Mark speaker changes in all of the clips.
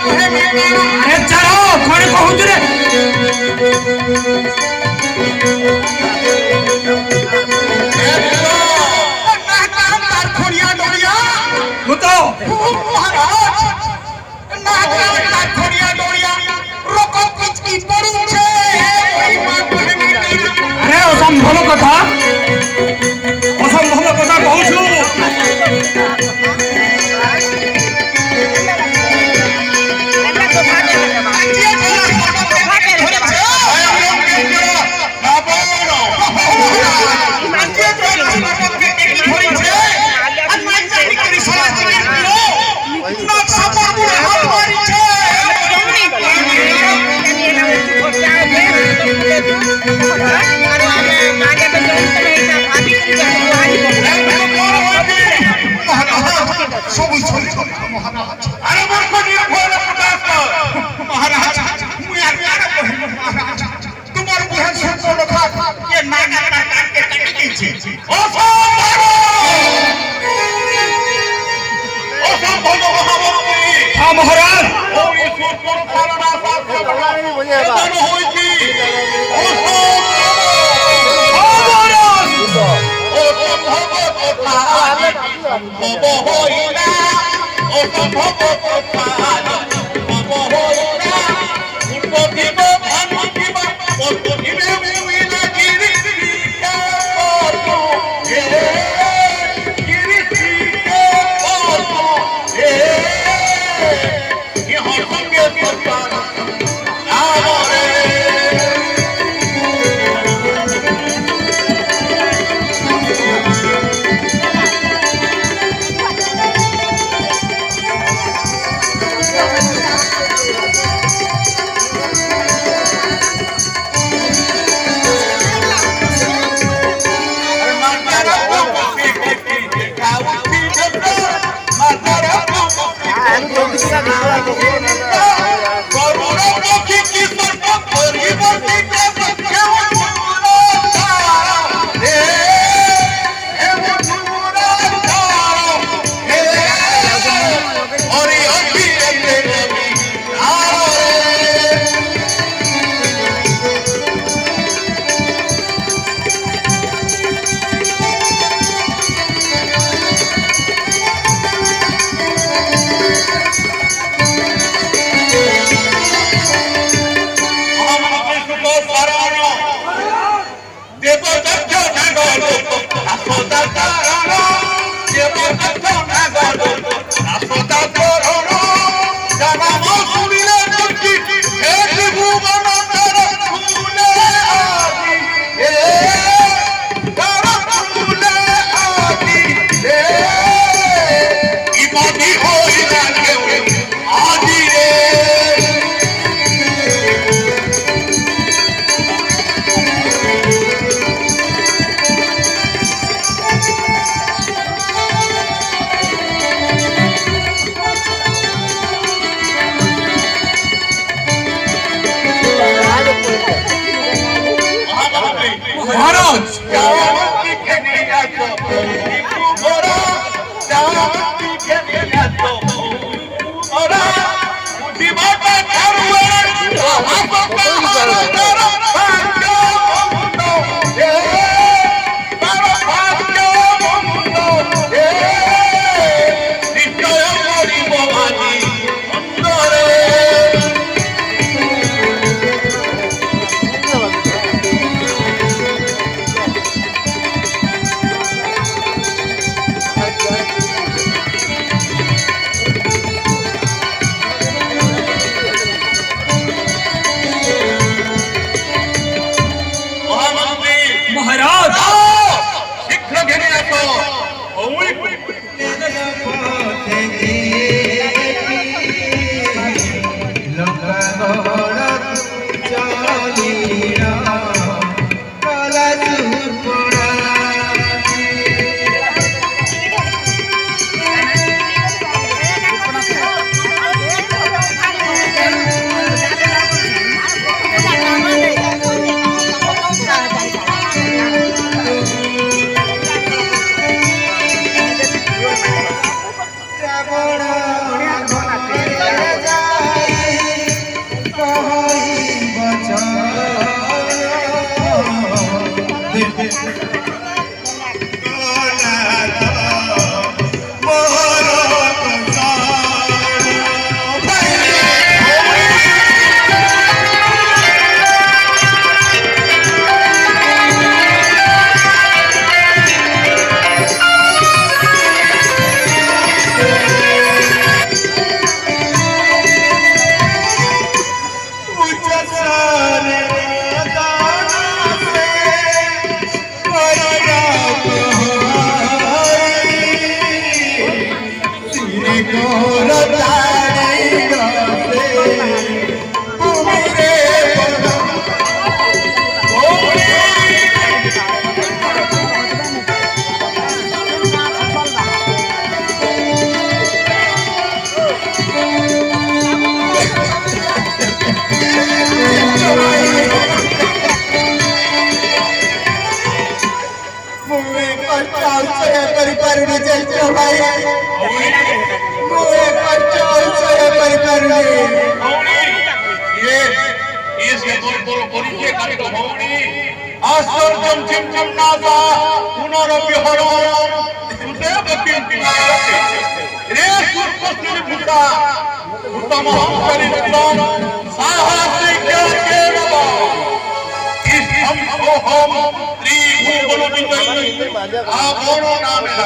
Speaker 1: अरे चलो कौन कहूँ रे अरे असंभव कथा कहूँ महाराज घाटिक भौणी आश्चर्यं चिन्नासा पुनरविहरणं सुदेव किंचित् रे सुपुष्टिभूता उत्तमं चरित्रं साहसिकं इष्टं सोहं त्रिभुवनविजयी आपणो नामेन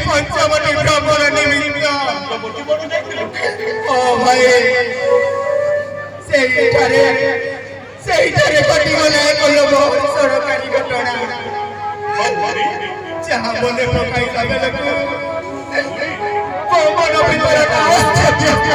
Speaker 1: पंचवटी भ्रमण निमित्त ओ भाई ସେଇଠାରେ କଟିଗଲା ଏକ ଲୋଭ ସରକାରୀ ଘଟଣା ଯାହା ମନେ ପକାଇଲା ବେଳକୁ ପବନ ଭିତରଟା पंचवटी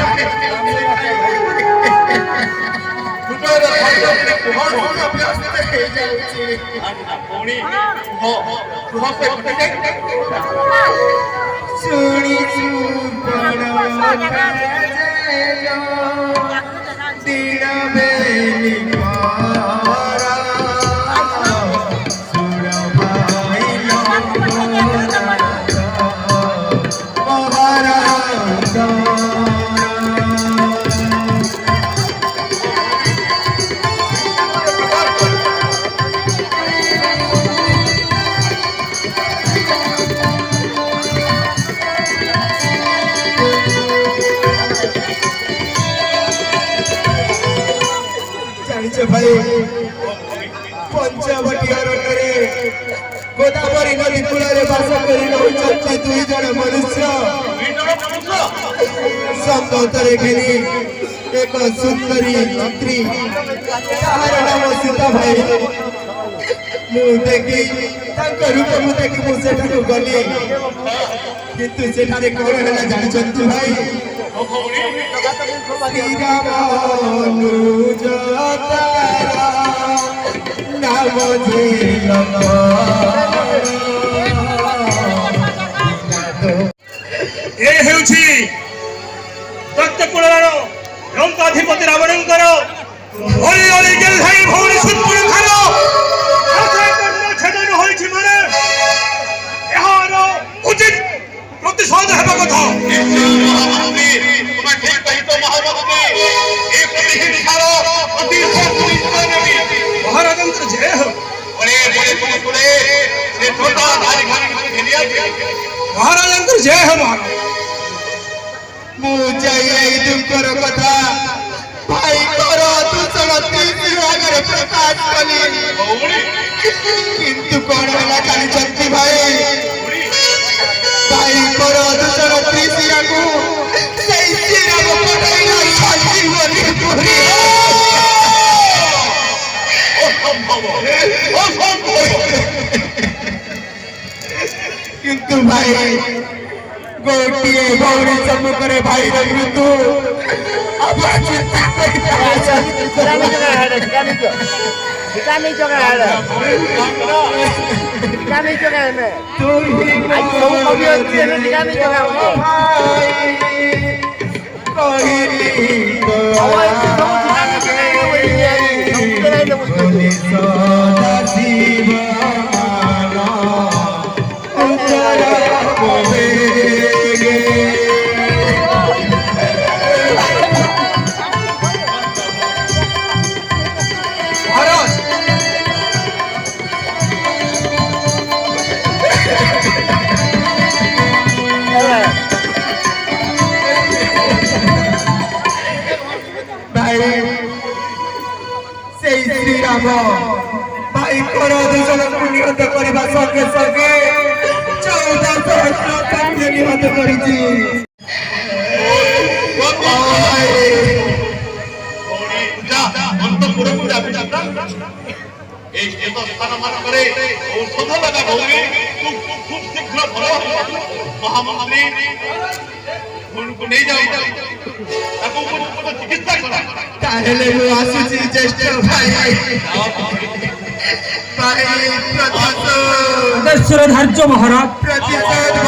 Speaker 1: अरण्य गोदावरी नदी कूल बास कर दुई जन मनुष्य संगतरे घेरी एक सुंदरी स्त्री तार नाम सीता भाई देखी रूप देखी मुझे गली किंतु सेठारे कौन है जानते भाई श्रीरामानुज तारा नाम ए हेउछि दत्तकुलर लंकाधिपति रावणंकर ओली ओली गेल भाई भौणी सुपुर खानो आशा कर्ण छेदन होइछि माने एहार उचित प्रतिशोध हेबा कथा महामती तुम ठीक कहि तो महामती ए प्रतिहित खारो अति सुनिश्चय महाराजंत्र जय हो बड़े बड़े पुलिस से छोटा धारी खाने घेरिया महाराजंत्र जय हो महाराज
Speaker 2: मुझे दुखर कथा भाई कर तू चलती विभाग प्रकाश कली किंतु कौन है जानी भाई ଭାଇଙ୍କର ଦୂଷଣ ତ୍ରିଶିରାକୁ ସେଇ ଶ୍ରୀରାମ ପଠାଇଲା ସଜୀବନୀ ପୁରୀ। କିନ୍ତୁ ଭାଇ ଗୋଟିଏ ଭଉଣୀ ସମ୍ମୁଖରେ ଭାଇର ମୃତ୍ୟୁ ଆପଣ ଚିନ୍ତା সেই শ্রীরাম ভাইଙ୍କର ଦୂଷଣକୁ ନିହତ କରିବା ସଙ୍ଗେ ସଙ୍ଗେ 14,000 ନିହତ କରିଛି।
Speaker 1: এই স্থান ମାନଙ୍କରେ ଔଷଧ ଲଗା ଭଉଣୀ ଖୁବ୍ ଶୀଘ୍ର ଭଲ ମହାମନ୍ତ୍ରୀ ଭଉଣୀକୁ ନେଇଯାଉ ତାକୁ ଉପଯୁକ୍ତ ଚିକିତ୍ସା କର।
Speaker 2: ତାହେଲେ ମୁଁ ଆସୁଛି ଜ୍ୟେଷ୍ଠ ଭାଇ। ଭାଇ ପ୍ରତିଶୋଧ
Speaker 3: ଧାର୍ଯ୍ୟ ମହାରାଜ
Speaker 2: ପ୍ରତିଶୋଧ